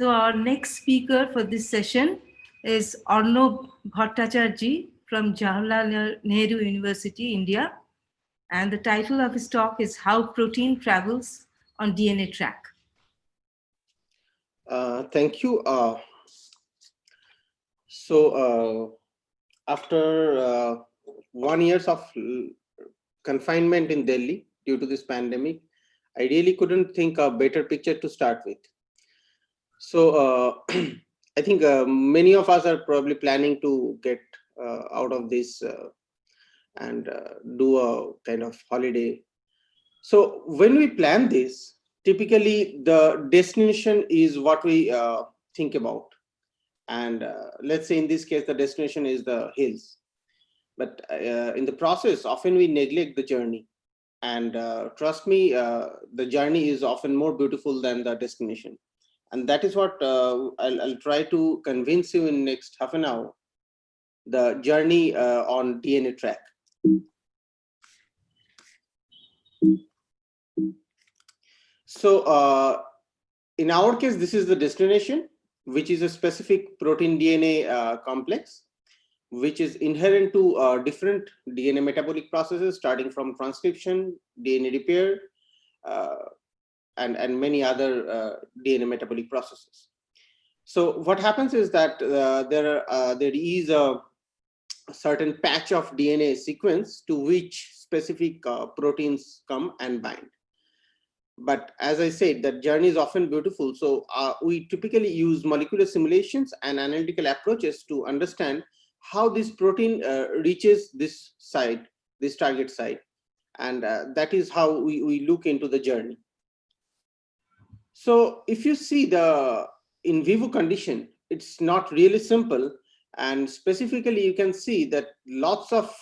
So our next speaker for this session is Arnab Bhattacharjee from Jawaharlal Nehru University, India. And the title of his talk is How Protein Travels on DNA Track. Thank you. After 1 year of confinement in Delhi due to this pandemic, I really couldn't think a better picture to start with. So I think many of us are probably planning to get out of this and do a kind of holiday. So when we plan this, typically the destination is what we think about. And let's say in this case, the destination is the hills. But in the process, often we neglect the journey. And trust me, the journey is often more beautiful than the destination. And that is what I'll try to convince you in next half an hour, the journey on DNA track. So in our case, this is the destination, which is a specific protein DNA complex, which is inherent to different DNA metabolic processes, starting from transcription, DNA repair, and many other DNA metabolic processes. So what happens is that there is a certain patch of DNA sequence to which specific proteins come and bind. But as I said, that journey is often beautiful. So we typically use molecular simulations and analytical approaches to understand how this protein reaches this site, this target site. And that is how we look into the journey. So if you see the in vivo condition, it's not really simple. And specifically, you can see that lots of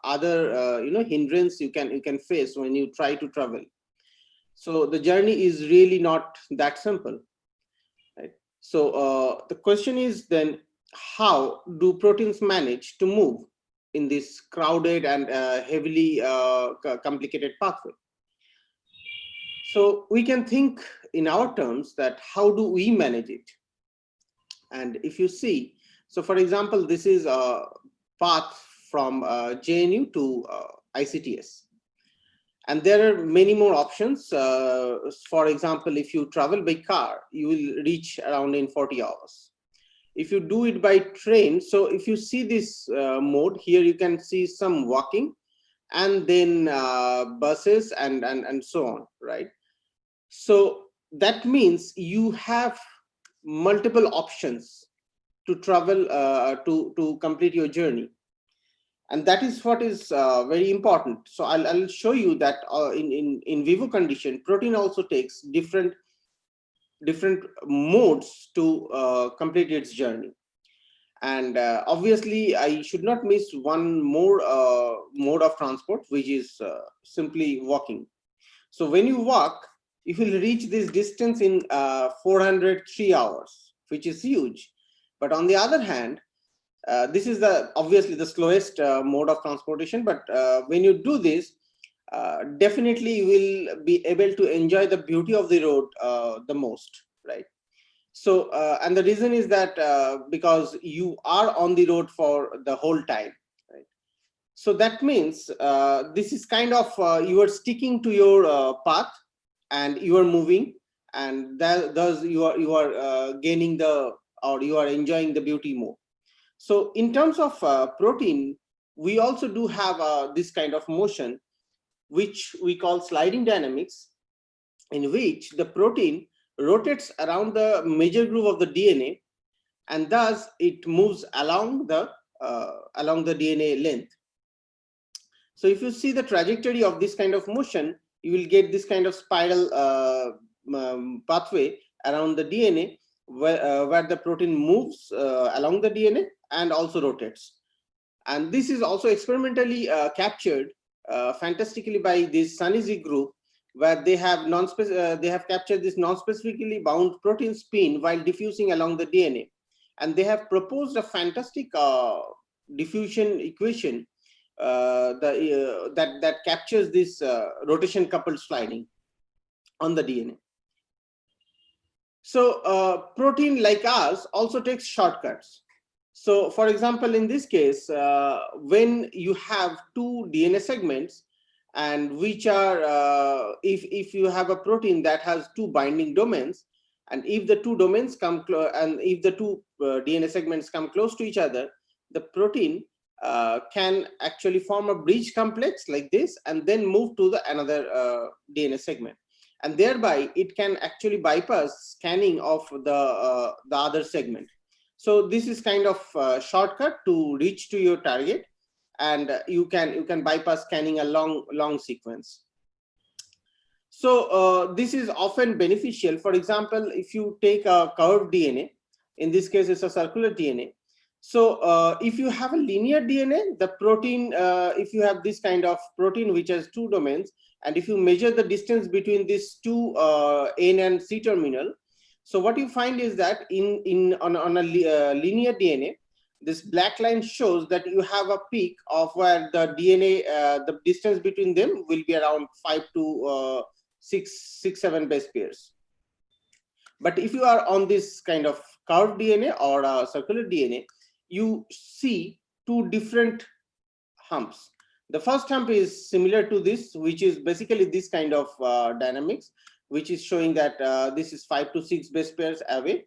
other hindrance you can face when you try to travel. So the journey is really not that simple, right? So the question is then, how do proteins manage to move in this crowded and heavily complicated pathway? So we can think in our terms that how do we manage it? And if you see, so for example, this is a path from JNU to ICTS. And there are many more options. For example, if you travel by car, you will reach around in 40 hours. If you do it by train, so if you see this mode here, you can see some walking and then buses and so on, right? So that means you have multiple options to travel to complete your journey. And that is what is very important. So I'll show you that in vivo condition, protein also takes different modes to complete its journey. And obviously, I should not miss one more mode of transport, which is simply walking. So when you walk, you will reach this distance in 403 hours, which is huge. But on the other hand, this is obviously the slowest mode of transportation, but when you do this, definitely you will be able to enjoy the beauty of the road the most, right? So, and the reason is that because you are on the road for the whole time, right? So that means this is kind of you are sticking to your path and you are moving, and thus you are gaining or you are enjoying the beauty more. So in terms of protein, we also do have this kind of motion, which we call sliding dynamics, in which the protein rotates around the major groove of the DNA, and thus it moves along the DNA length. So if you see the trajectory of this kind of motion, you will get this kind of spiral pathway around the DNA, where the protein moves along the DNA and also rotates. And this is also experimentally captured fantastically by this Sunny group, where they have captured this non-specifically bound protein spin while diffusing along the DNA, and they have proposed a fantastic diffusion equation that captures this rotation coupled sliding on the DNA. So protein like us also takes shortcuts. So for example, in this case, when you have two DNA segments, and which are, if you have a protein that has two binding domains, and if the two domains come and if the two DNA segments come close to each other, the protein can actually form a bridge complex like this, and then move to the another DNA segment, and thereby it can actually bypass scanning of the other segment. So this is kind of shortcut to reach to your target, and you can bypass scanning a long sequence. So this is often beneficial. For example, if you take a curved DNA, in this case it's a circular DNA. So if you have a linear DNA, the protein, if you have this kind of protein which has two domains, and if you measure the distance between these two N and C terminal, so what you find is that on a linear DNA, this black line shows that you have a peak of where the DNA, the distance between them will be around 5 to 7 base pairs. But if you are on this kind of curved DNA or a circular DNA, you see two different humps. The first hump is similar to this, which is basically this kind of dynamics, which is showing that this is 5 to 6 base pairs away,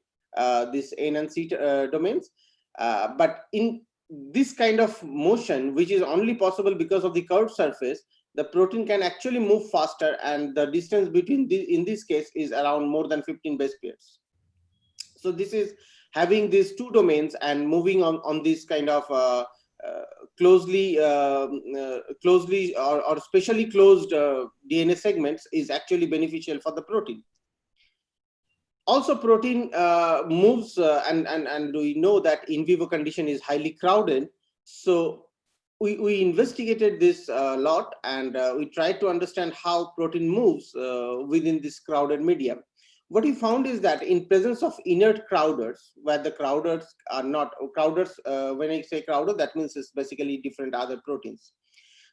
this N and C domains. But in this kind of motion, which is only possible because of the curved surface, the protein can actually move faster, and the distance between in this case is around more than 15 base pairs. So this is having these two domains and moving on this kind of closely or specially closed DNA segments is actually beneficial for the protein. Also, protein moves, and we know that in vivo condition is highly crowded. So we investigated this a lot, and we tried to understand how protein moves within this crowded medium. What we found is that in presence of inert crowders, where the crowders are not crowders, when I say crowder, that means it's basically different other proteins.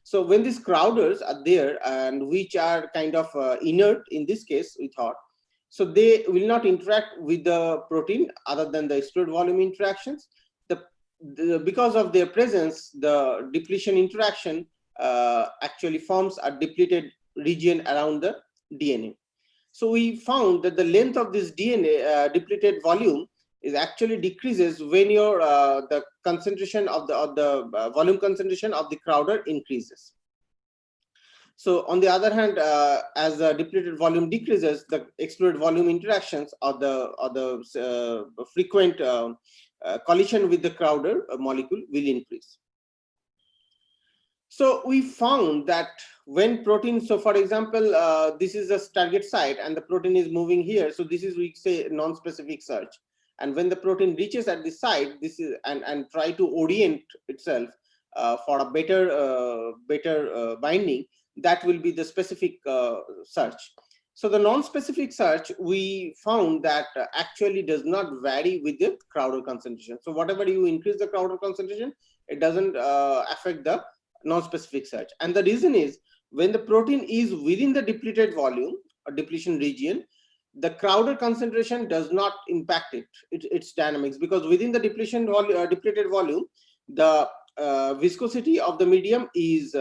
So when these crowders are there, and which are kind of inert in this case, we thought, so they will not interact with the protein other than the exploded volume interactions. Because of their presence, the depletion interaction actually forms a depleted region around the DNA. So we found that the length of this DNA depleted volume is actually decreases when your the concentration of the volume concentration of the crowder increases. So on the other hand, as the depleted volume decreases, the exploded volume interactions or the frequent collision with the crowder molecule will increase. So we found that when protein, so for example, this is a target site and the protein is moving here. So this is, we say, non-specific search. And when the protein reaches at the site, this is and try to orient itself for a better binding, that will be the specific search. So the non-specific search, we found that actually does not vary with the crowder concentration. So whatever you increase the crowder concentration, it doesn't affect the non-specific search. And the reason is, when the protein is within the depleted volume or depletion region, the crowder concentration does not impact its dynamics, because within the depleted volume, the viscosity of the medium is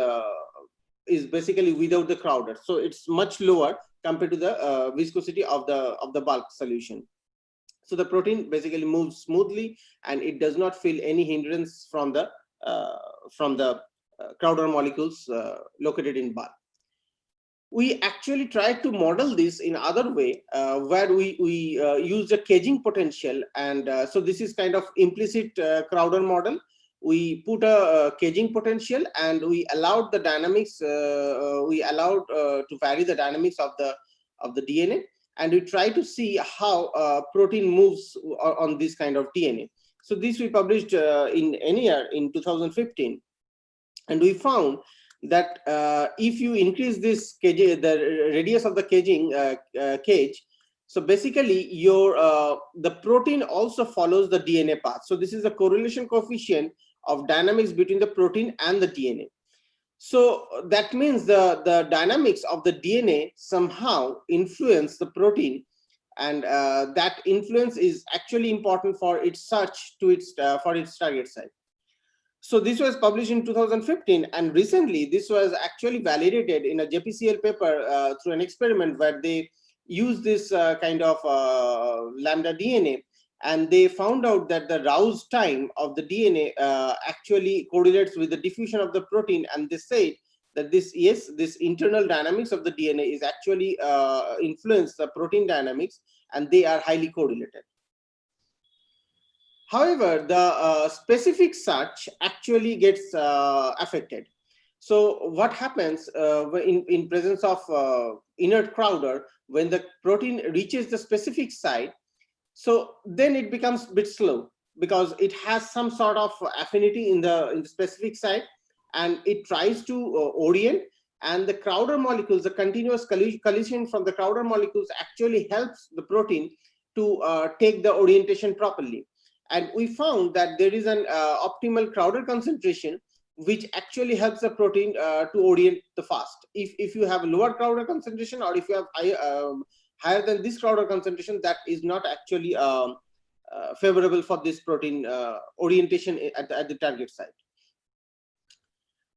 basically without the crowder, so it's much lower compared to the viscosity of the bulk solution. So the protein basically moves smoothly, and it does not feel any hindrance from the crowder molecules located in bulk. We actually tried to model this in other way, where we use a caging potential, and so this is kind of implicit crowder model. We put a caging potential, and we allowed the dynamics. We allowed to vary the dynamics of the DNA, and we try to see how protein moves on this kind of DNA. So this we published in NER in 2015, and we found that if you increase this cage, the radius of the caging cage, so basically your the protein also follows the DNA path. So this is a correlation coefficient of dynamics between the protein and the DNA. So that means the dynamics of the DNA somehow influence the protein and that influence is actually important for its search to its for its target site. So this was published in 2015, and recently this was actually validated in a JPCL paper through an experiment where they used this kind of lambda DNA, and they found out that the rouse time of the DNA actually correlates with the diffusion of the protein, and they said that this internal dynamics of the DNA is actually influence the protein dynamics, and they are highly correlated. However, the specific search actually gets affected. So what happens in presence of inert Crowder, when the protein reaches the specific site, so then it becomes a bit slow because it has some sort of affinity in the specific site, and it tries to orient, and the Crowder molecules, the continuous collision from the Crowder molecules actually helps the protein to take the orientation properly. And we found that there is an optimal Crowder concentration which actually helps the protein to orient the fast. If you have a lower Crowder concentration, or if you have higher than this Crowder concentration, that is not actually favorable for this protein orientation at the target site.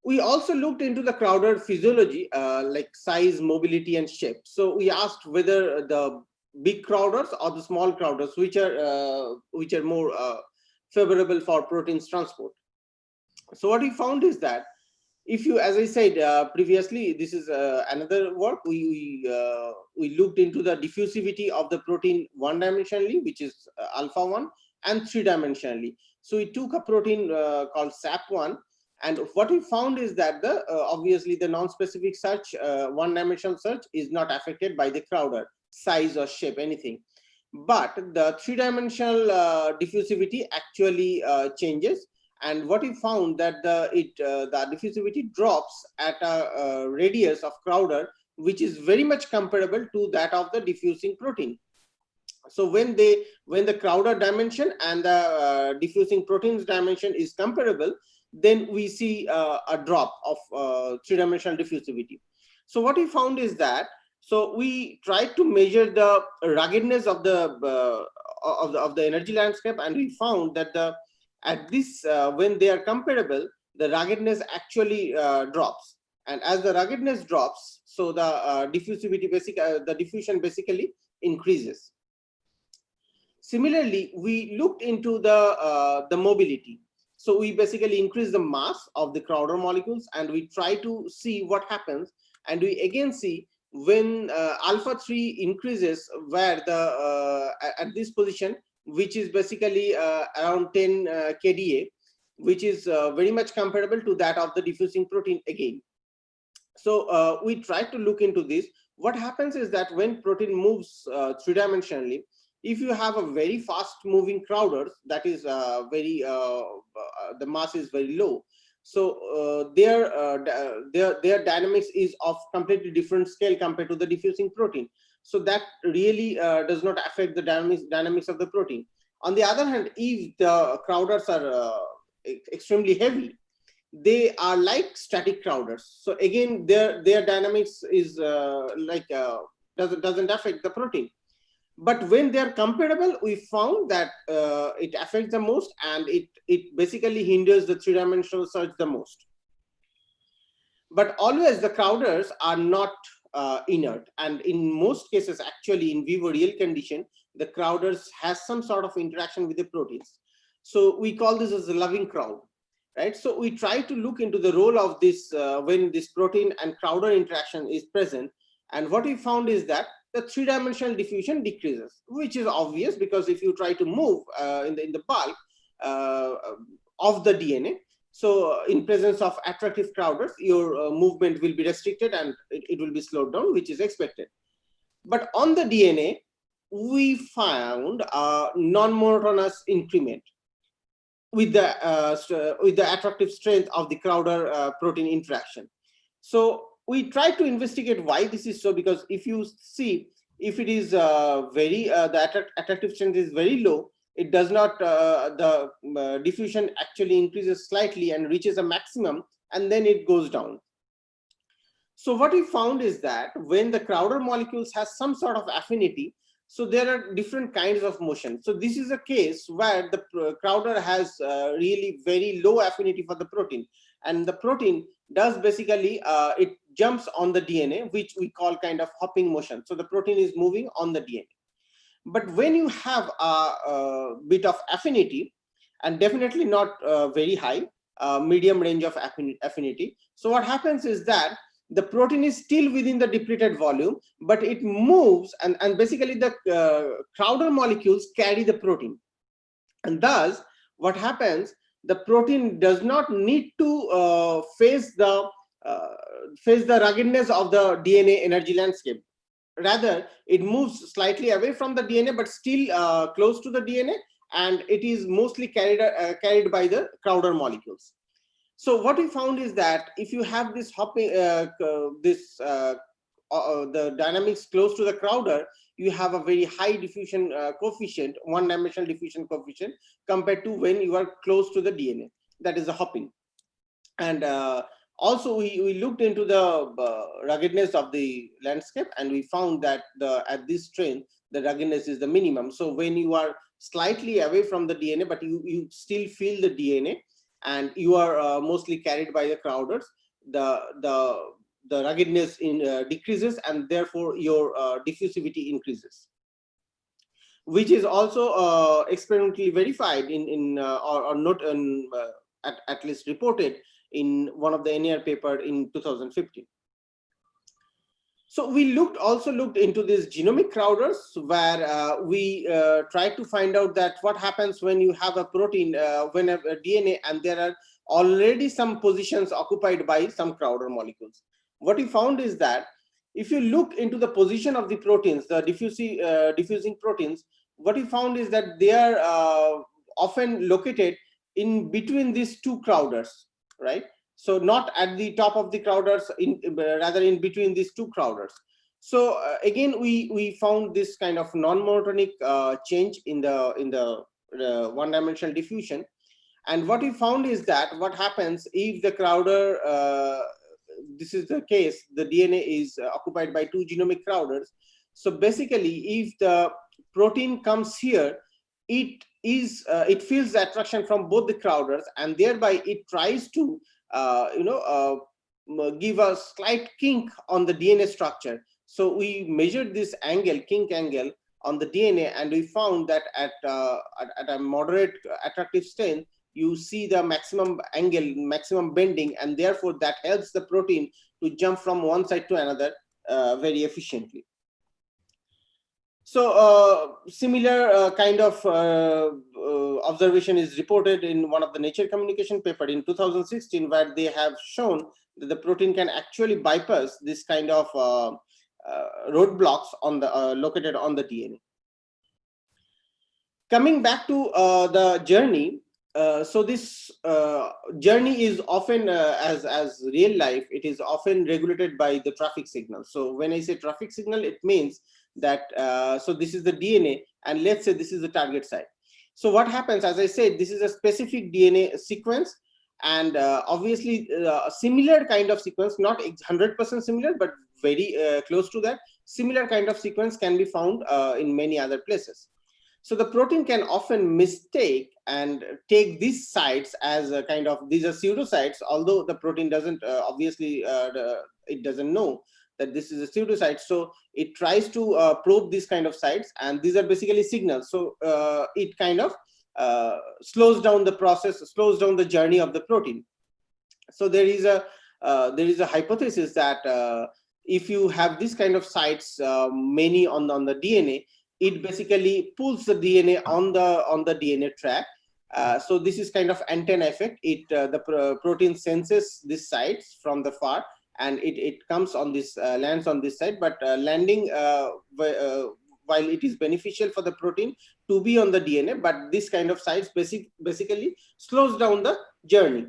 We also looked into the Crowder physiology, like size, mobility, and shape. So we asked whether the big Crowders or the small Crowders, which are more favorable for proteins transport. So what we found is that if you, as I said previously, this is another work. We looked into the diffusivity of the protein one-dimensionally, which is alpha 1, and three-dimensionally. So we took a protein called SAP1, and what we found is that the obviously the non-specific search, one-dimensional search, is not affected by the Crowder size or shape, anything. But the three-dimensional diffusivity actually changes. And what we found that the diffusivity drops at a radius of Crowder, which is very much comparable to that of the diffusing protein. So when the Crowder dimension and the diffusing proteins dimension is comparable, then we see a drop of three-dimensional diffusivity. So what we found is that, so we tried to measure the ruggedness of the energy landscape, and we found that at this when they are comparable, the ruggedness actually drops, and as the ruggedness drops, so the diffusivity the diffusion basically increases. Similarly, we looked into the mobility. So we basically increase the mass of the Crowder molecules, and we try to see what happens, and we again see when alpha 3 increases, where the at this position, which is basically around 10 kDa, which is very much comparable to that of the diffusing protein again. So we try to look into this. What happens is that when protein moves three-dimensionally, if you have a very fast moving Crowders, that is the mass is very low, so their dynamics is of completely different scale compared to the diffusing protein. So that really does not affect the dynamics of the protein. On the other hand, if the Crowders are extremely heavy, they are like static Crowders. So again, their dynamics is doesn't affect the protein. But when they are comparable, we found that it affects the most, and it basically hinders the three-dimensional search the most. But always the Crowders are not inert, and in most cases, actually in vivo real condition, the Crowders has some sort of interaction with the proteins. So we call this as a loving crowd, right? So we try to look into the role of this when this protein and Crowder interaction is present, and what we found is that the three-dimensional diffusion decreases, which is obvious, because if you try to move in the bulk of the DNA, so in presence of attractive Crowders, your movement will be restricted and it will be slowed down, which is expected. But on the DNA, we found a non-monotonous increment with the attractive strength of the Crowder protein interaction. So we try to investigate why this is so, because if you see, if it is the attractive strength is very low, it does not, the diffusion actually increases slightly and reaches a maximum, and then it goes down. So what we found is that when the Crowder molecules has some sort of affinity, So there are different kinds of motion. So this is a case where the Crowder has really very low affinity for the protein, and the protein does basically it jumps on the DNA, which we call kind of hopping motion. So the protein is moving on the DNA. But when you have a bit of affinity, and definitely not very high, medium range of affinity, so what happens is that the protein is still within the depleted volume, but it moves, and basically the Crowder molecules carry the protein. And thus, what happens, the protein does not need to face the ruggedness of the DNA energy landscape. Rather, it moves slightly away from the DNA, but still close to the DNA, and it is mostly carried by the Crowder molecules. So what we found is that if you have this hopping, the dynamics close to the Crowder, you have a very high diffusion coefficient, one-dimensional diffusion coefficient, compared to when you are close to the DNA. That is the hopping. And also we looked into the ruggedness of the landscape, and we found that at this strain, the ruggedness is the minimum. So when you are slightly away from the DNA, but you still feel the DNA, and you are mostly carried by the Crowders, the ruggedness decreases, and therefore your diffusivity increases, which is also experimentally verified or not at least reported in one of the NER paper in 2015. So we also looked into these genomic Crowders, where we tried to find out that what happens when you have a protein, when a DNA, and there are already some positions occupied by some Crowder molecules. What we found is that if you look into the position of the proteins, the diffusing proteins, what we found is that they are often located in between these two Crowders, right? So not at the top of the Crowders, rather in between these two Crowders. So again, we found this kind of non-monotonic change in the one-dimensional diffusion. And what we found is that what happens if the Crowder, this is the case, the DNA is occupied by two genomic Crowders. So basically, if the protein comes here, it feels the attraction from both the Crowders, and thereby it tries to give a slight kink on the DNA structure. So we measured this angle, kink angle, on the DNA, and we found that at a moderate attractive strain, you see the maximum angle, maximum bending, and therefore that helps the protein to jump from one side to another very efficiently. So similar kind of observation is reported in one of the Nature Communication paper in 2016, where they have shown that the protein can actually bypass this kind of roadblocks on the located on the DNA. Coming back to the journey, so this journey is often, as real life, it is often regulated by the traffic signal. So when I say traffic signal, it means that so this is the DNA, and let's say this is the target site. So what happens, as I said, this is a specific DNA sequence, and obviously a similar kind of sequence, not 100% similar, but very close to that, similar kind of sequence can be found in many other places. So the protein can often mistake and take these sites as a kind of, these are pseudosites, although the protein doesn't obviously it doesn't know that this is a pseudosite. So it tries to probe these kind of sites, and these are basically signals. So it kind of slows down the process, slows down the journey of the protein. So there is a hypothesis that if you have this kind of sites, many on the DNA, it basically pulls the DNA on the DNA track. So this is kind of antenna effect. The protein senses these sites from the far, and it comes on this, lands on this side. But landing, while it is beneficial for the protein to be on the DNA, but this kind of sites basically slows down the journey.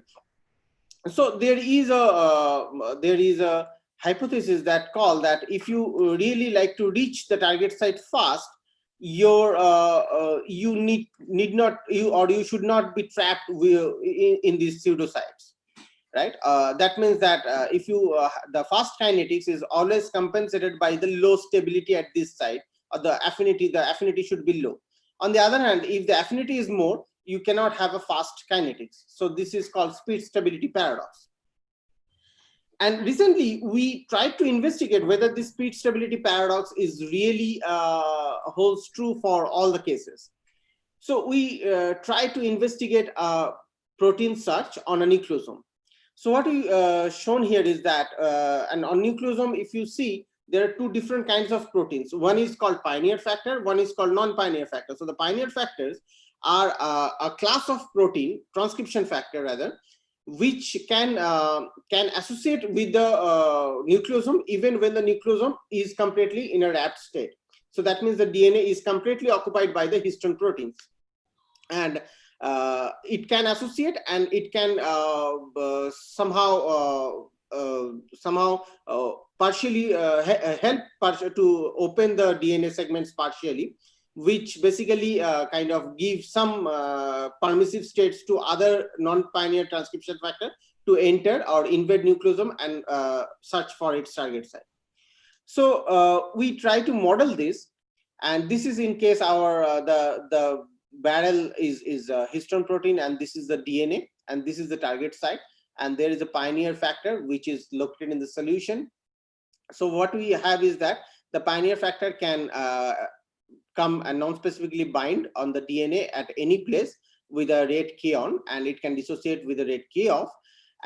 So there is a hypothesis that call that if you really like to reach the target site fast, you should not be trapped in these pseudosites, right? That means that if you the fast kinetics is always compensated by the low stability at this site. or the affinity should be low. On the other hand, if the affinity is more, you cannot have a fast kinetics. So this is called speed stability paradox. And recently, we tried to investigate whether this speed stability paradox is really holds true for all the cases. So we tried to investigate a protein search on a nucleosome. So what we shown here is that, and on nucleosome, if you see, there are two different kinds of proteins. One is called pioneer factor, one is called non-pioneer factor. So the pioneer factors are a class of protein, transcription factor rather, which can associate with the nucleosome even when the nucleosome is completely in a wrapped state. So that means the DNA is completely occupied by the histone proteins, and it can associate, and it can somehow partially help to open the DNA segments partially, which basically kind of gives some permissive states to other non-pioneer transcription factor to enter or invade nucleosome and search for its target site. So we try to model this, and this is in case our the barrel is histone protein, and this is the DNA, and this is the target site, and there is a pioneer factor which is located in the solution. So what we have is that the pioneer factor can come and non-specifically bind on the DNA at any place with a rate k on, and it can dissociate with a rate k off,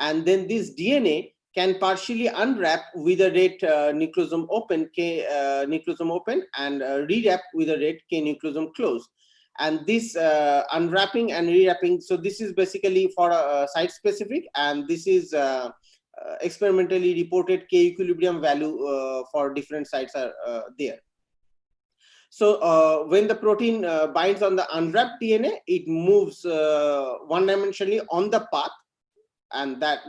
and then this DNA can partially unwrap with a rate nucleosome open, k nucleosome open, and rewrap with a rate k nucleosome close. And this unwrapping and rewrapping, so this is basically for site specific, and this is experimentally reported k equilibrium value for different sites are there. So when the protein binds on the unwrapped DNA, it moves one-dimensionally on the path, and that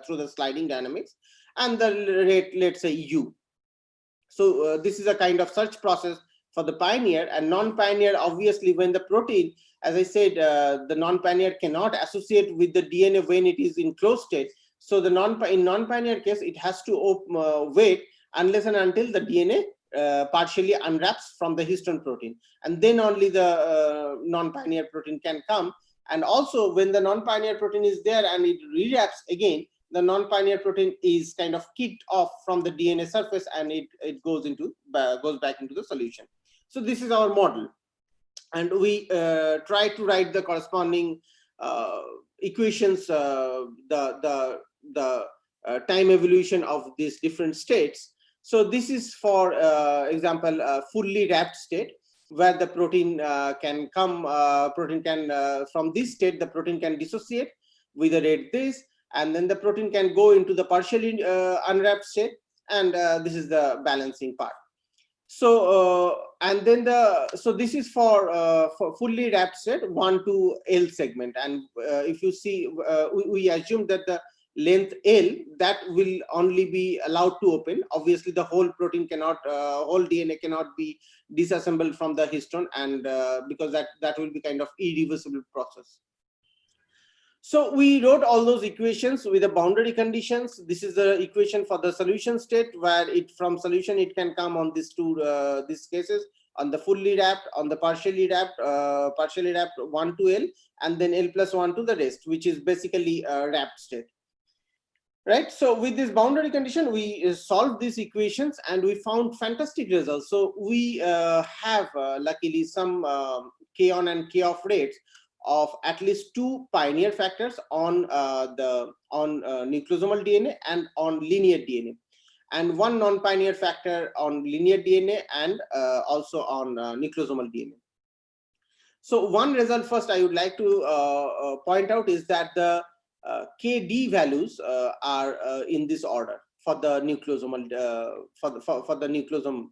through the sliding dynamics, and the rate, let's say u. So this is a kind of search process for the pioneer. And non-pioneer, obviously, when the protein, as I said, the non-pioneer cannot associate with the DNA when it is in closed state. So the in non-pioneer case, it has to wait unless and until the DNA partially unwraps from the histone protein, and then only the non-pioneer protein can come. And also, when the non-pioneer protein is there and it rewraps again, the non-pioneer protein is kind of kicked off from the DNA surface, and it goes back into the solution. So this is our model, and we try to write the corresponding equations, the time evolution of these different states. So this is, for example, a fully wrapped state, where the protein can come, from this state, the protein can dissociate with a rate this, and then the protein can go into the partially unwrapped state, and this is the balancing part. So and then so this is for fully wrapped state 1 to L segment, and if you see, we assume that the length L, that will only be allowed to open. Obviously, the whole protein cannot, whole DNA cannot be disassembled from the histone, and because that will be kind of irreversible process. So we wrote all those equations with the boundary conditions. This is the equation for the solution state, where it from solution it can come on these two these cases, on the fully wrapped, on the partially wrapped 1 to L, and then L plus 1 to the rest, which is basically a wrapped state. Right. So with this boundary condition, we solved these equations, and we found fantastic results. So we have luckily some k on and k off rates of at least 2 pioneer factors on nucleosomal DNA and on linear DNA, and 1 non-pioneer factor on linear DNA and also on nucleosomal DNA. So one result first I would like to point out is that the KD values are in this order for the nucleosomal for the nucleosome,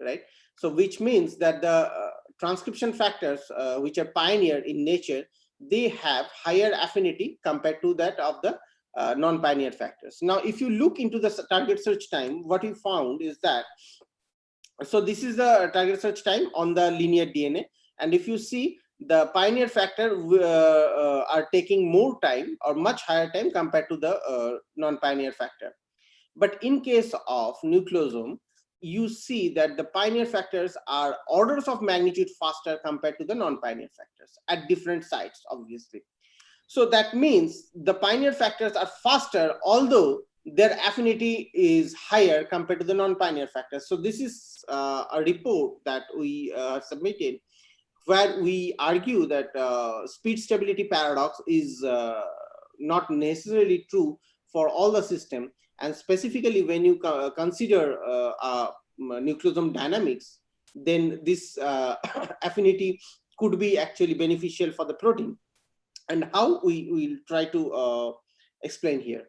right? So which means that the transcription factors which are pioneer in nature, they have higher affinity compared to that of the non-pioneer factors. Now, if you look into the target search time, what we found is that, so this is the target search time on the linear DNA, and if you see, the pioneer factor are taking more time or much higher time compared to the non-pioneer factor. But in case of nucleosome, you see that the pioneer factors are orders of magnitude faster compared to the non-pioneer factors at different sites, obviously. So that means the pioneer factors are faster, although their affinity is higher compared to the non-pioneer factors. So this is a report that we submitted, where we argue that speed stability paradox is not necessarily true for all the system, and specifically when you consider nucleosome dynamics, then this affinity could be actually beneficial for the protein. And how we will try to explain here.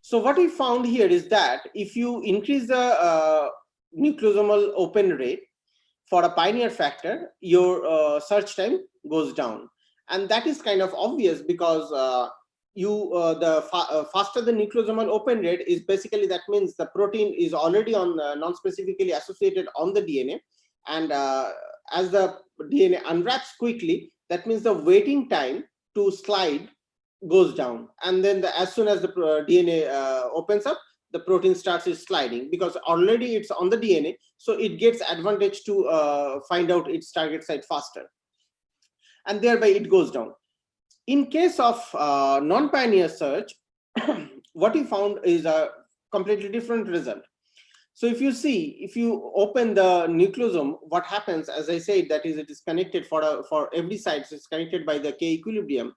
So what we found here is that if you increase the nucleosomal open rate for a pioneer factor, your search time goes down. And that is kind of obvious, because faster the nucleosomal open rate is, basically that means the protein is already on non-specifically associated on the DNA, and as the DNA unwraps quickly, that means the waiting time to slide goes down, and then as soon as the DNA opens up, the protein starts its sliding, because already it's on the DNA, so it gets advantage to find out its target site faster, and thereby it goes down. In case of non-pioneer search, what we found is a completely different result. So if you see, if you open the nucleosome, what happens, as I said, that is, it is connected for every site, so it's connected by the K equilibrium.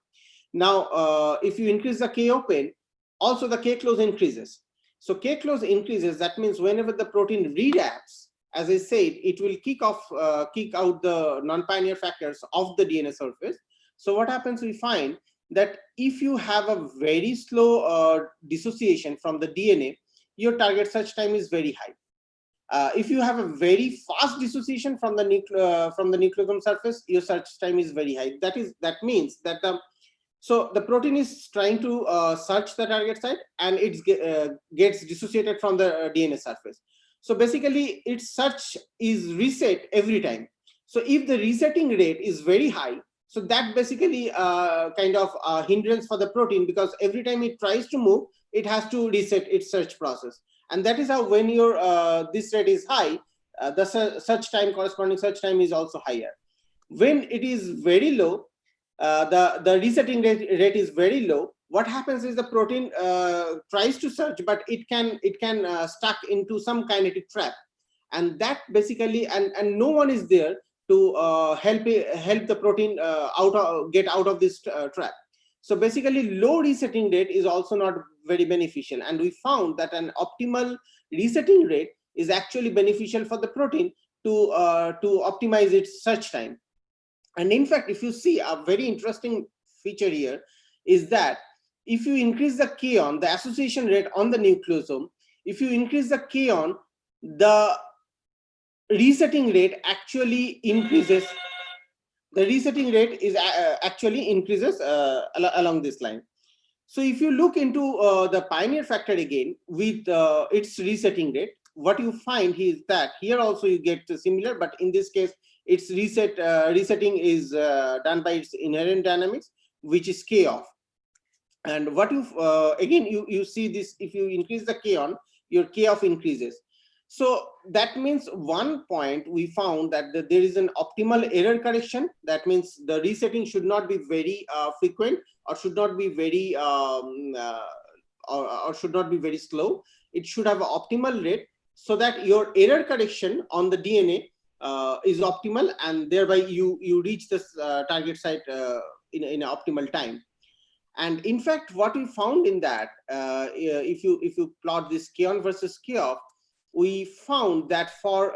Now, if you increase the K open, also the K close increases. So K close increases, that means whenever the protein rewraps, as I said, it will kick out the non-pioneer factors of the DNA surface. So what happens, we find that if you have a very slow dissociation from the DNA, your target search time is very high. If you have a very fast dissociation from the nucleosome surface, your search time is very high. That means that the protein is trying to search the target site, and it gets dissociated from the DNA surface. So basically, its search is reset every time. So if the resetting rate is very high, so that basically kind of hindrance for the protein, because every time it tries to move, it has to reset its search process. And that is how, when your this rate is high, the corresponding search time is also higher. When it is very low, the resetting rate is very low. What happens is the protein tries to search, but it can stuck into some kinetic trap, and that basically, and no one is there to help the protein get out of this trap. So basically, low resetting rate is also not very beneficial, and we found that an optimal resetting rate is actually beneficial for the protein to optimize its search time. And in fact, if you see, a very interesting feature here is that if you increase the K-on, the association rate on the nucleosome, if you increase the K-on, the resetting rate actually increases. The resetting rate is actually increases along this line. So if you look into the pioneer factor again with its resetting rate, what you find is that here also you get similar, but in this case, its resetting is done by its inherent dynamics, which is K off. And what you again you see this, if you increase the K on, your K off increases. So that means one point we found that there is an optimal error correction. That means the resetting should not be very frequent, or should not be very or should not be very slow. It should have an optimal rate, so that your error correction on the DNA is optimal, and thereby you reach this target site in an optimal time. And in fact, what we found in that, if you plot this K on versus K off, we found that for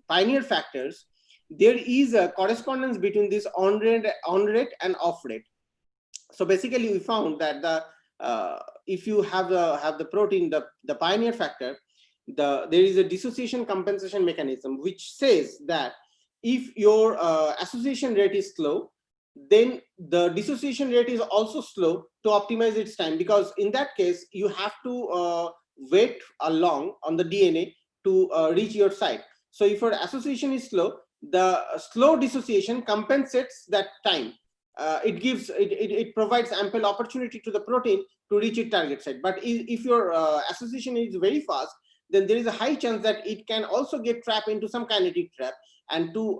pioneer factors, there is a correspondence between this on rate and off rate. So basically, we found that if you have the protein, the pioneer factor, there is a dissociation compensation mechanism which says that if your association rate is slow, then the dissociation rate is also slow to optimize its time, because in that case you have to wait along on the DNA to reach your site. So if your association is slow, the slow dissociation compensates that time. It provides ample opportunity to the protein to reach its target site. But if your association is very fast, then there is a high chance that it can also get trapped into some kinetic trap. And to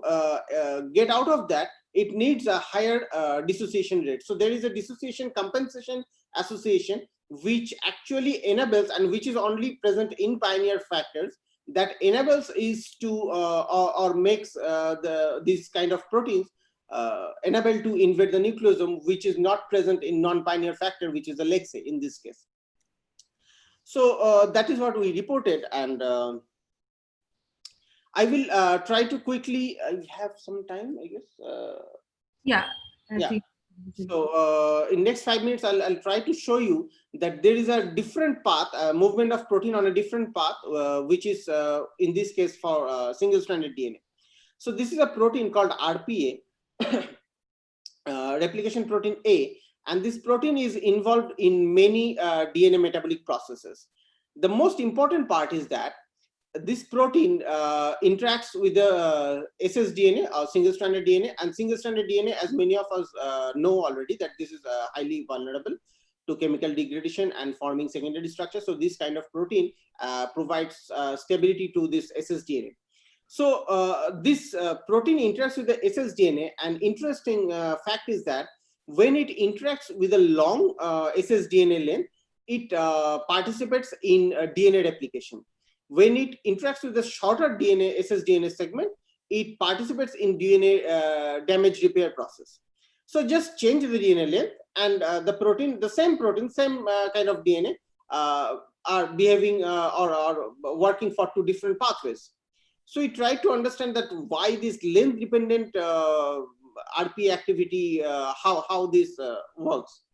get out of that, it needs a higher dissociation rate. So there is a dissociation compensation association, which actually enables, and which is only present in pioneer factors, that enables is to or makes these kind of proteins enable to invade the nucleosome, which is not present in non-pioneer factor, which is the lexe in this case. So that is what we reported, and I will try to quickly. I have some time, I guess. Yeah, I Yeah. think. So in next 5 minutes, I'll try to show you that there is a different path, movement of protein on a different path, which is in this case for single-stranded DNA. So this is a protein called RPA, replication protein A, and this protein is involved in many DNA metabolic processes. The most important part is that this protein interacts with the ssDNA or single-stranded DNA, and single-stranded DNA, as many of us know already, that this is highly vulnerable to chemical degradation and forming secondary structure. So this kind of protein provides stability to this ssDNA. So this protein interacts with the ssDNA, and interesting fact is that when it interacts with a long ssDNA length, it participates in DNA replication. When it interacts with the shorter DNA ssDNA segment, it participates in DNA damage repair process. So just change the DNA length, and the protein, the same protein, same kind of DNA are behaving or working for two different pathways. So we try to understand that why this length dependent RP activity, how this works.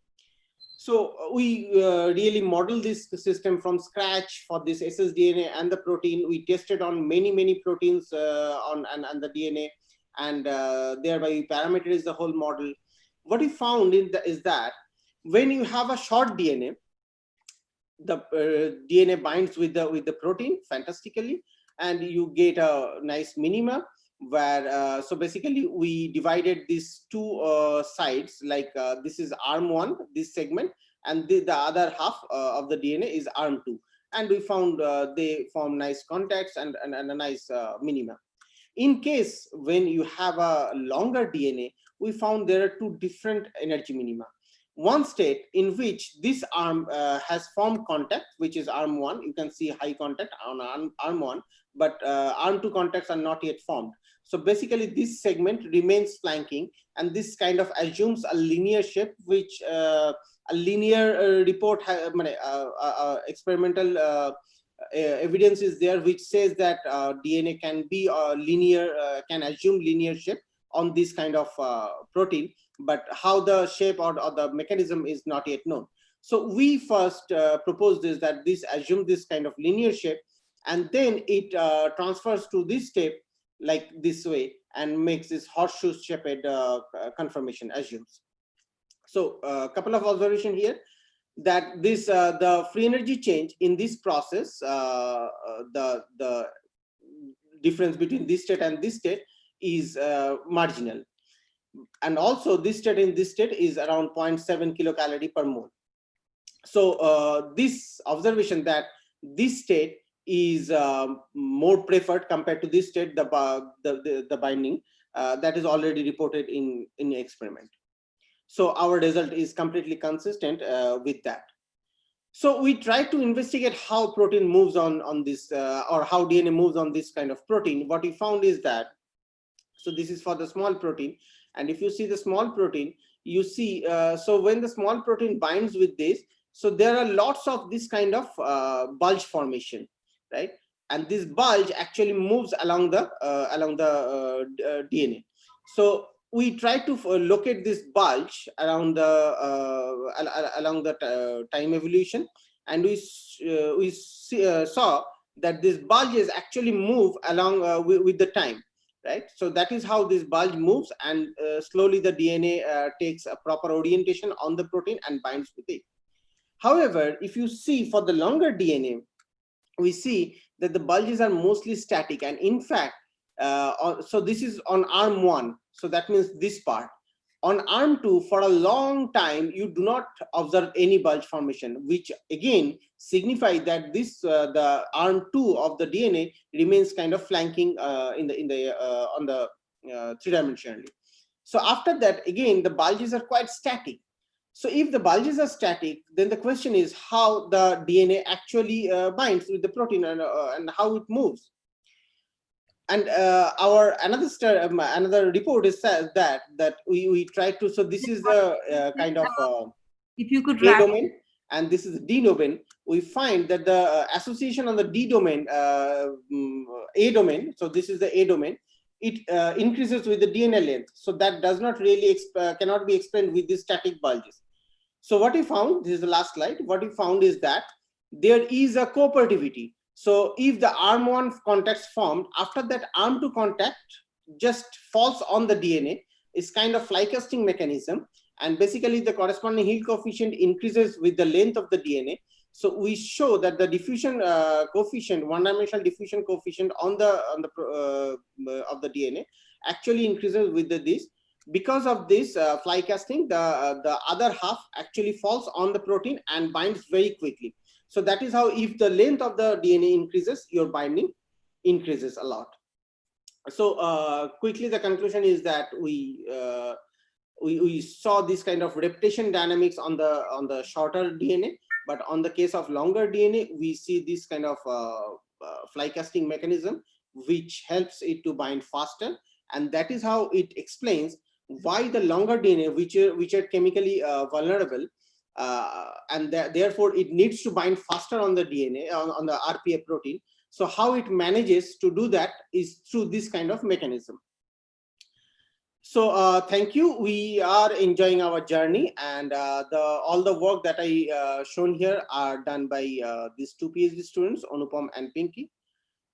So we really model this system from scratch for this ssDNA and the protein. We tested on many proteins and the DNA, and thereby we parameterized the whole model. What we found is that when you have a short DNA, the DNA binds with the protein fantastically, and you get a nice minima where so basically we divided these two sides, like this is arm1, this segment, and the other half of the DNA is arm2, and we found they form nice contacts and a nice minima. In case when you have a longer DNA, we found there are two different energy minima. One state in which this arm has formed contact, which is arm1. You can see high contact on arm1, but arm2 contacts are not yet formed. So basically this segment remains flanking, and this kind of assumes a linear shape, which a linear report experimental evidence is there, which says that DNA can be linear, can assume linear shape on this kind of protein, but how the shape or the mechanism is not yet known. So we first proposed this, that this assume this kind of linear shape, and then it transfers to this step like this way and makes this horseshoe shaped conformation assumes. So a couple of observations here, that this the free energy change in this process, the difference between this state and this state is marginal, and also this state in this state is around 0.7 kilocalorie per mole. So this observation that this state is more preferred compared to this state, the binding, that is already reported in experiment. So our result is completely consistent with that. So we try to investigate how protein moves on this, or how DNA moves on this kind of protein. What we found is that, so this is for the small protein, and if you see the small protein, you see, so when the small protein binds with this, so there are lots of this kind of bulge formation, right? And this bulge actually moves along the DNA. So we try to locate this bulge around the time evolution, and we saw that this bulges actually move along with the time, right? So that is how this bulge moves, and slowly the DNA takes a proper orientation on the protein and binds with it. However, if you see for the longer DNA, we see that the bulges are mostly static, and in fact, so this is on arm1, so that means this part. On arm 2, for a long time, you do not observe any bulge formation, which again signify that this the arm 2 of the DNA remains kind of flanking on the three-dimensionally. So after that, again, the bulges are quite static. So if the bulges are static, then the question is how the DNA actually binds with the protein and how it moves. And our another report is says that we try to, so this is the kind of if you could A domain, and this is the D domain. We find that the association on the D domain, A domain, so this is the A domain, it increases with the DNA length. So that does not really cannot be explained with these static bulges. So what we found, this is the last slide, what we found is that there is a cooperativity. So if the arm 1 contacts formed, after that arm 2 contact just falls on the DNA, it's kind of fly casting mechanism, and basically the corresponding Hill coefficient increases with the length of the DNA. So we show that the diffusion coefficient, one-dimensional diffusion coefficient of the DNA actually increases with this. Because of this fly casting, the other half actually falls on the protein and binds very quickly. So that is how, if the length of the DNA increases, your binding increases a lot. So quickly, the conclusion is that we saw this kind of repetition dynamics on the shorter DNA, but on the case of longer DNA, we see this kind of fly casting mechanism, which helps it to bind faster, and that is how it explains why the longer DNA, which are chemically vulnerable, and therefore it needs to bind faster on the DNA, on the RPA protein. So how it manages to do that is through this kind of mechanism. So thank you. We are enjoying our journey, and all the work that I shown here are done by these two PhD students, Anupam and Pinky,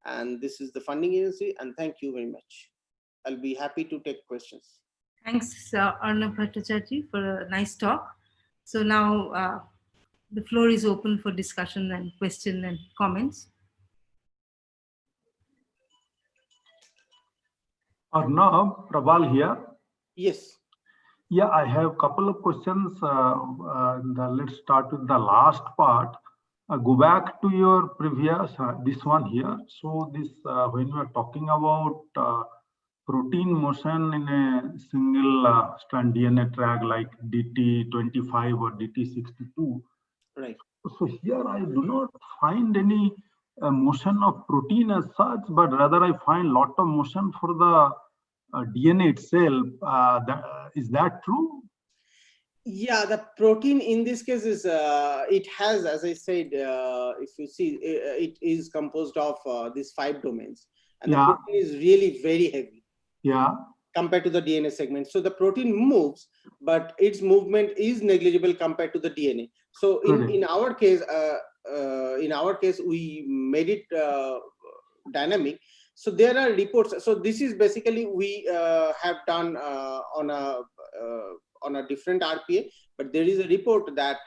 and this is the funding agency. And thank you very much. I'll be happy to take questions. Thanks, Arnab Bhattacharjee, for a nice talk. So now the floor is open for discussion and question and comments. Arnab, Prabal here. Yes. Yeah, I have a couple of questions. Let's start with the last part. Go back to your previous, this one here. So this, when you are talking about protein motion in a single strand DNA track like DT25 or DT62. Right. So here I do not find any motion of protein as such, but rather I find lot of motion for the DNA itself. Is that true? Yeah, the protein in this case is it has, as I said, if you see, it is composed of these 5 domains, and the protein is really very heavy. Yeah. Compared to the DNA segment. So the protein moves, but its movement is negligible compared to the DNA. So in our case, we made it dynamic. So there are reports. So this is basically we have done on a different RPA, but there is a report that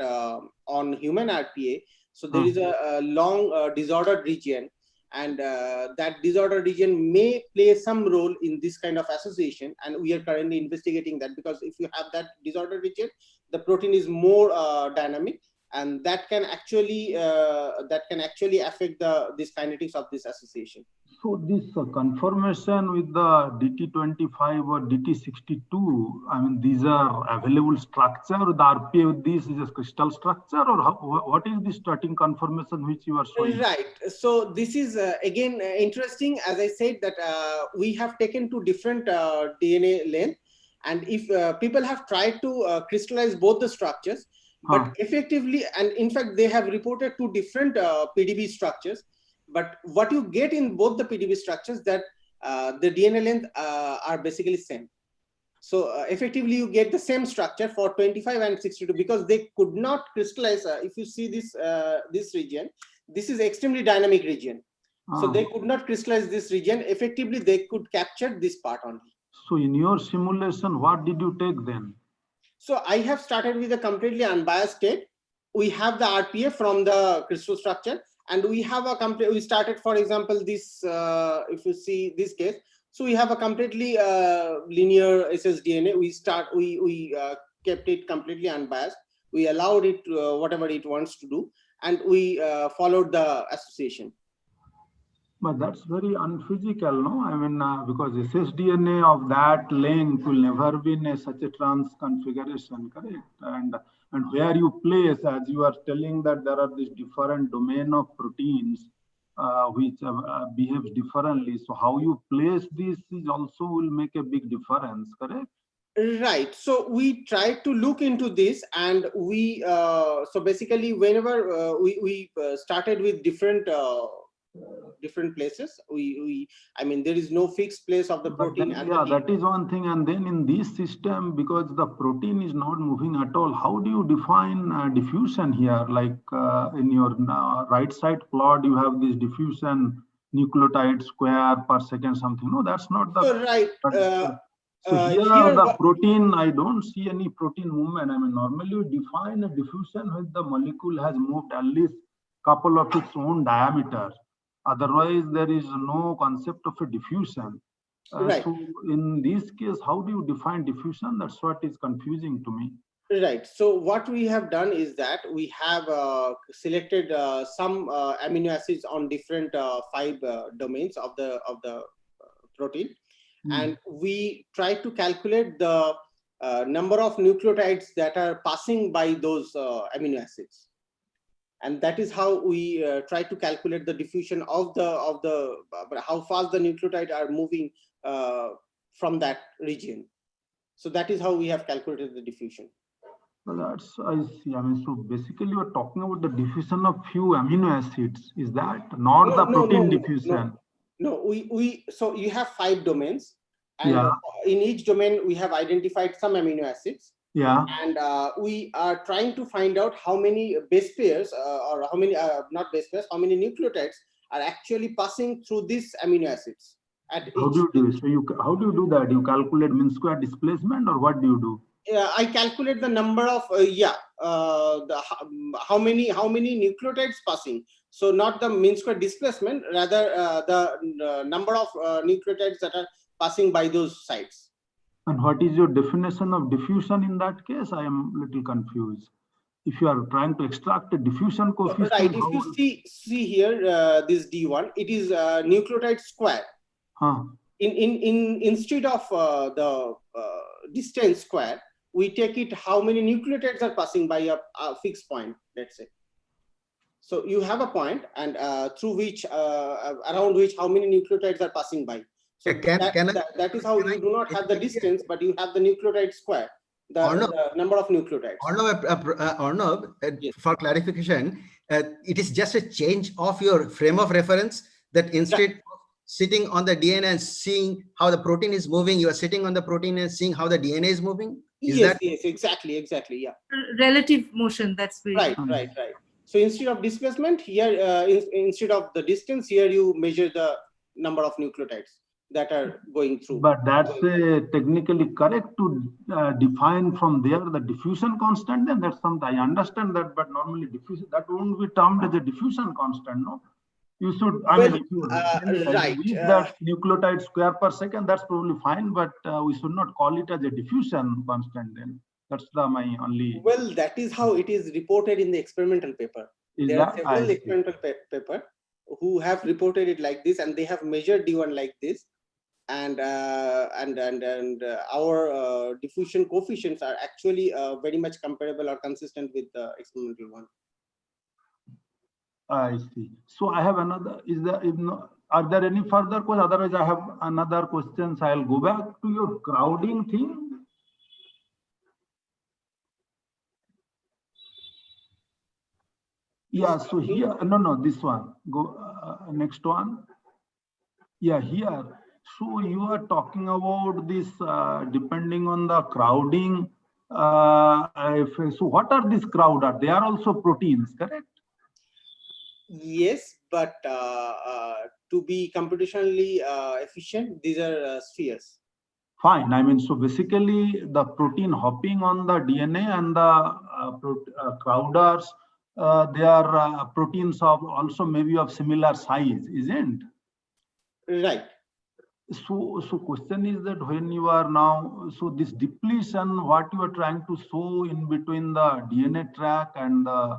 on human RPA. So there is a long disordered region, and that disordered region may play some role in this kind of association, and we are currently investigating that, because if you have that disordered region, the protein is more dynamic, and that can actually affect this kinetics of this association. So this conformation with the DT25 or DT62, I mean, these are available structure. The RPA with this is a crystal structure, or what is the starting conformation which you are showing? Right. So this is again interesting. As I said, that we have taken 2 different DNA length, and if people have tried to crystallize both the structures, but effectively, and in fact, they have reported 2 different PDB structures. But what you get in both the PDB structures, that the DNA length are basically same. So effectively, you get the same structure for 25 and 62, because they could not crystallize. If you see this region, this is extremely dynamic region. So they could not crystallize this region. Effectively, they could capture this part only. So in your simulation, what did you take then? So I have started with a completely unbiased state. We have the RPA from the crystal structure, and we have a complete. We started, for example, this. If you see this case, So we have a completely linear ssDNA. We kept it completely unbiased. We allowed it whatever it wants to do, and we followed the association. But that's very unphysical, no? I mean, because ssDNA of that length will never be in such a trans configuration, correct? And where you place, as you are telling that there are these different domain of proteins which behaves differently. So how you place this is also will make a big difference, correct? Right. So we tried to look into this, and we so basically whenever we started with different places, I mean, there is no fixed place of the protein. Then, yeah, that is one thing. And then in this system, because the protein is not moving at all, how do you define diffusion here? Like in your right side plot, you have this diffusion nucleotide square per second something. No, that's not the right. So here the protein, I don't see any protein movement. I mean, normally you define a diffusion when the molecule has moved at least couple of its own diameter. Otherwise, there is no concept of a diffusion. Right. So in this case, how do you define diffusion? That's what is confusing to me. Right. So what we have done is that we have selected some amino acids on different 5 domains of the protein, and we try to calculate the number of nucleotides that are passing by those amino acids, and that is how we try to calculate the diffusion of the how fast the nucleotides are moving from that region. So that is how we have calculated the diffusion. Well, that's, I see. I mean, so basically you are talking about the diffusion of few amino acids. Is that not the protein diffusion? No, so you have 5 domains, and in each domain we have identified some amino acids. Yeah. And we are trying to find out how many base pairs or how many not base pairs, how many nucleotides are actually passing through these amino acids. How do you do? So how do you do that? You calculate mean square displacement, or what do you do? I calculate the number of how many nucleotides passing. So not the mean square displacement, rather the number of nucleotides that are passing by those sites. And what is your definition of diffusion in that case? I am a little confused. If you are trying to extract a diffusion coefficient, right? If you see here this D1, it is nucleotide square. Instead of the distance square, we take it how many nucleotides are passing by a fixed point, let's say. So you have a point, and through which around which how many nucleotides are passing by. So that is how you do not have the distance, but you have the nucleotide square, the number of nucleotides. Arnab, yes. For clarification, it is just a change of your frame of reference, that instead of sitting on the DNA and seeing how the protein is moving, you are sitting on the protein and seeing how the DNA is moving? Yes, exactly, yeah. Relative motion, that's right. So instead of displacement, here, instead of the distance, here you measure the number of nucleotides that are going through. But that's technically correct to define from there the diffusion constant. Then that's something I understand that, but normally diffusion that won't be termed as a diffusion constant, no? You should, I mean, if you use that nucleotide square per second, that's probably fine, but we should not call it as a diffusion constant then. That's my only. Well, that is how it is reported in the experimental paper. There are several experimental paper who have reported it like this, and they have measured D1 like this, and our diffusion coefficients are actually very much comparable or consistent with the experimental one. I see. So I have another. Are there any further questions? Otherwise, I have another questions. I'll go back to your crowding thing. Yeah. So here, no, this one. Go next one. Yeah, here. So you are talking about this depending on the crowding. So what are these crowder? They are also proteins, correct? Yes, but to be computationally efficient, these are spheres. Fine. I mean, so basically the protein hopping on the DNA and the crowders, they are proteins of also maybe of similar size, isn't? Right. So question is that when you are now, so this depletion, what you are trying to show in between the DNA track and the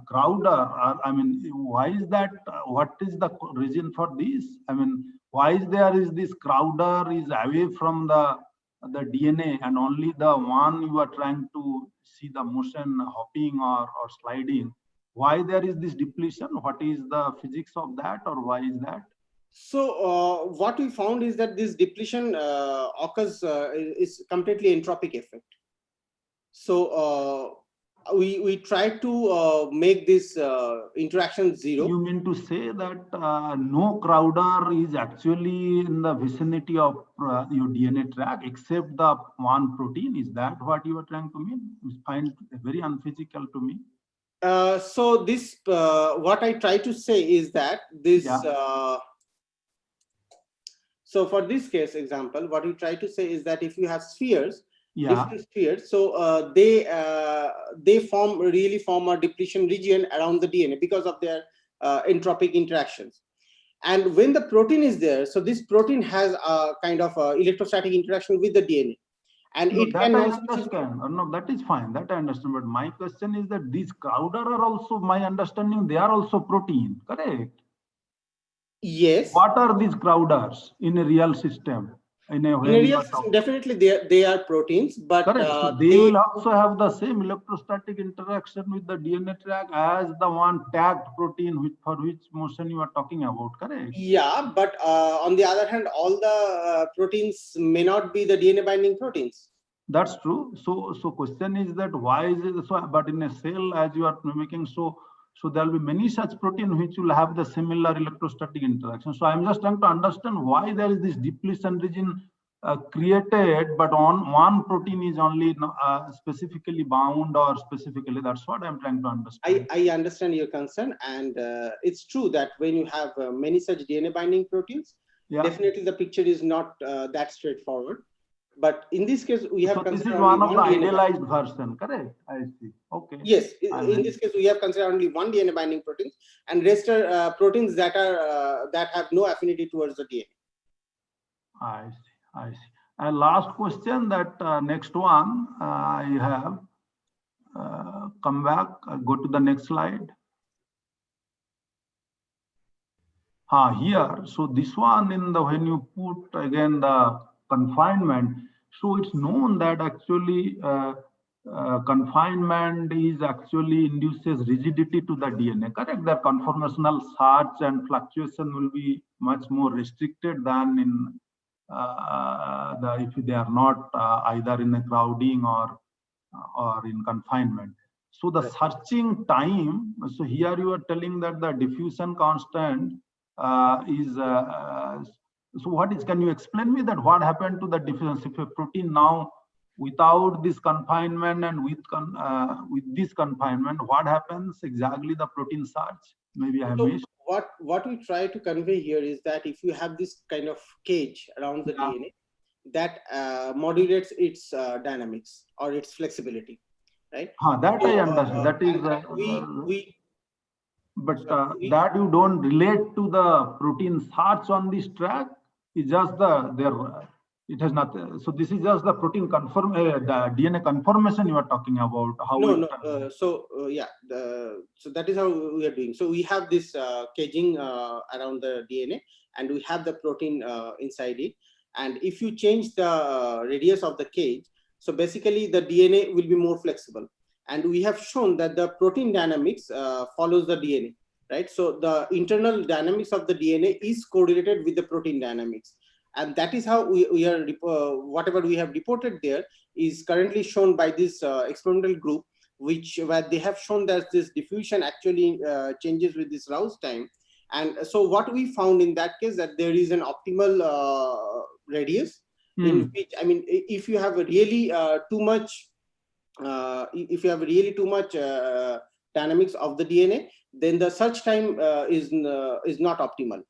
Crowder, I mean, why is that? What is the reason for this? I mean, why is there is this Crowder is away from the DNA and only the one you are trying to see the motion hopping or sliding? Why there is this depletion? What is the physics of that, or why is that? So what we found is that this depletion occurs is completely entropic effect. So we try to make this interaction zero. You mean to say that no Crowder is actually in the vicinity of your DNA track except the one protein? Is that what you are trying to mean? It's find very unphysical to me. So this what I try to say is that this. Yeah. So for this case example, what we try to say is that if you have spheres, Yeah. different spheres, so they really form a depletion region around the DNA because of their entropic interactions. And when the protein is there, so this protein has a kind of electrostatic interaction with the DNA. And No, it that can I also understand. No, that is fine. That I understand. But my question is that these Crowder are also, my understanding, they are also protein, correct? yes. What are these Crowders in a real system? In a real system, definitely they are proteins, but so they will also have the same electrostatic interaction with the DNA track as the one tagged protein for which motion you are talking about, correct? Yeah, but on the other hand, all the proteins may not be the DNA binding proteins. That's true. So question is that why is it so? But in a cell, as you are mimicking, so there will be many such protein which will have the similar electrostatic interaction. So I'm just trying to understand why there is this depletion region created, but on one protein is only specifically bound or specifically. That's what I'm trying to understand. I understand your concern, and it's true that when you have many such DNA binding proteins, definitely the picture is not that straightforward. But in this case, we have considered this is one of the idealized version, correct? I see. Okay. Yes, in this case, we have considered only one DNA binding protein, and rest are proteins that are that have no affinity towards the DNA. I see. And last question, that next one I have. Come back. Go to the next slide. Here. So this one in the when you put again the confinement. So it's known that actually confinement is actually induces rigidity to the DNA. Correct? The conformational search and fluctuation will be much more restricted than in if they are not either in a crowding or in confinement. So the searching time. So here you are telling that the diffusion constant is so what is, can you explain me that what happened to the diffusion if a protein now without this confinement and with this confinement, what happens exactly the protein search? Maybe I missed. What we try to convey here is that if you have this kind of cage around the DNA, that modulates its dynamics or its flexibility, right? That so, I understand. That is but that you don't relate to the protein search on this track. It's just it has not. So this is just the protein the DNA conformation you are talking about. How so that is how we are doing. So we have this caging around the DNA, and we have the protein inside it. And if you change the radius of the cage, so basically the DNA will be more flexible. And we have shown that the protein dynamics follows the DNA, right? So the internal dynamics of the DNA is correlated with the protein dynamics. And that is how we are, whatever we have reported there is currently shown by this experimental group, where they have shown that this diffusion actually changes with this Rouse time. And so what we found in that case, that there is an optimal radius in which, I mean, if you have a really too much dynamics of the DNA, then the search time is not optimal.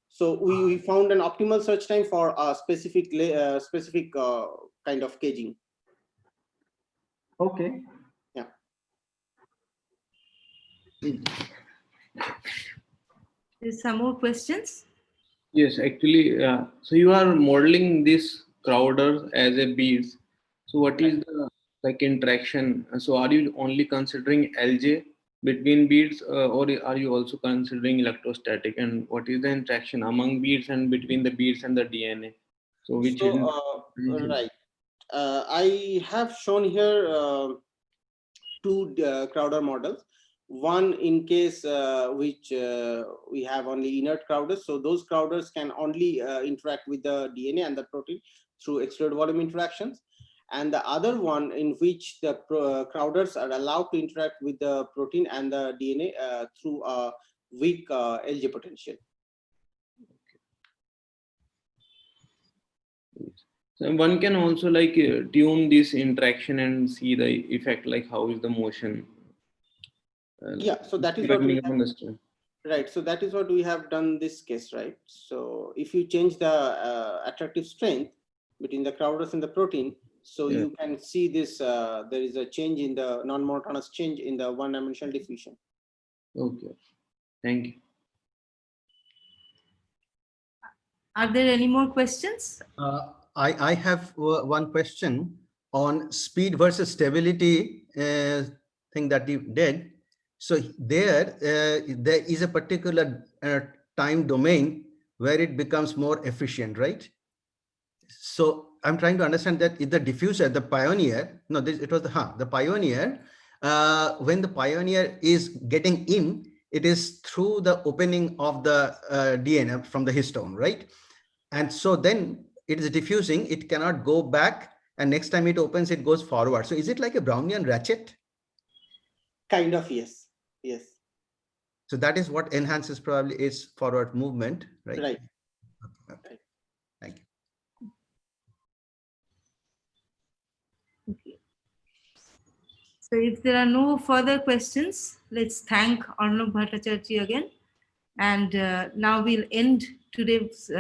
So we found an optimal search time for a specific kind of caging. Okay. Yeah. There's some more questions. Yes, actually, so you are modeling this crowder as a beads. So what is the like interaction? So are you only considering LJ between beads, or are you also considering electrostatic? And what is the interaction among beads and between the beads and the DNA? So which So, is right. I have shown here two Crowder models. One in case which we have only inert Crowders. So those Crowders can only interact with the DNA and the protein through extrude volume interactions. And the other one in which the Crowders are allowed to interact with the protein and the DNA through a weak LJ potential. So one can also like tune this interaction and see the effect, like how is the motion. Yeah, so that is what we Depending upon the strain. right. So that is what we have done this case, right? So if you change the attractive strength between the Crowders and the protein, so Yeah. you can see this, there is a change in the non-monotonous change in the one-dimensional diffusion. Okay, thank you. Are there any more questions? I have one question on speed versus stability thing that you did. So there is a particular time domain where it becomes more efficient, right? So I'm trying to understand that if the diffuser, the pioneer, no, it was the pioneer, when the pioneer is getting in, it is through the opening of the DNA from the histone, right? And so then it is diffusing, it cannot go back, and next time it opens, it goes forward. So is it like a Brownian ratchet? Kind of, yes. Yes. So that is what enhances probably its forward movement, right? Right. Okay. Thank you. Okay. So if there are no further questions, let's thank Arnab Bhattacharjee again. And now we'll end today's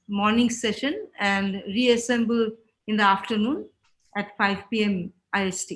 morning session and reassemble in the afternoon at 5 p.m. IST.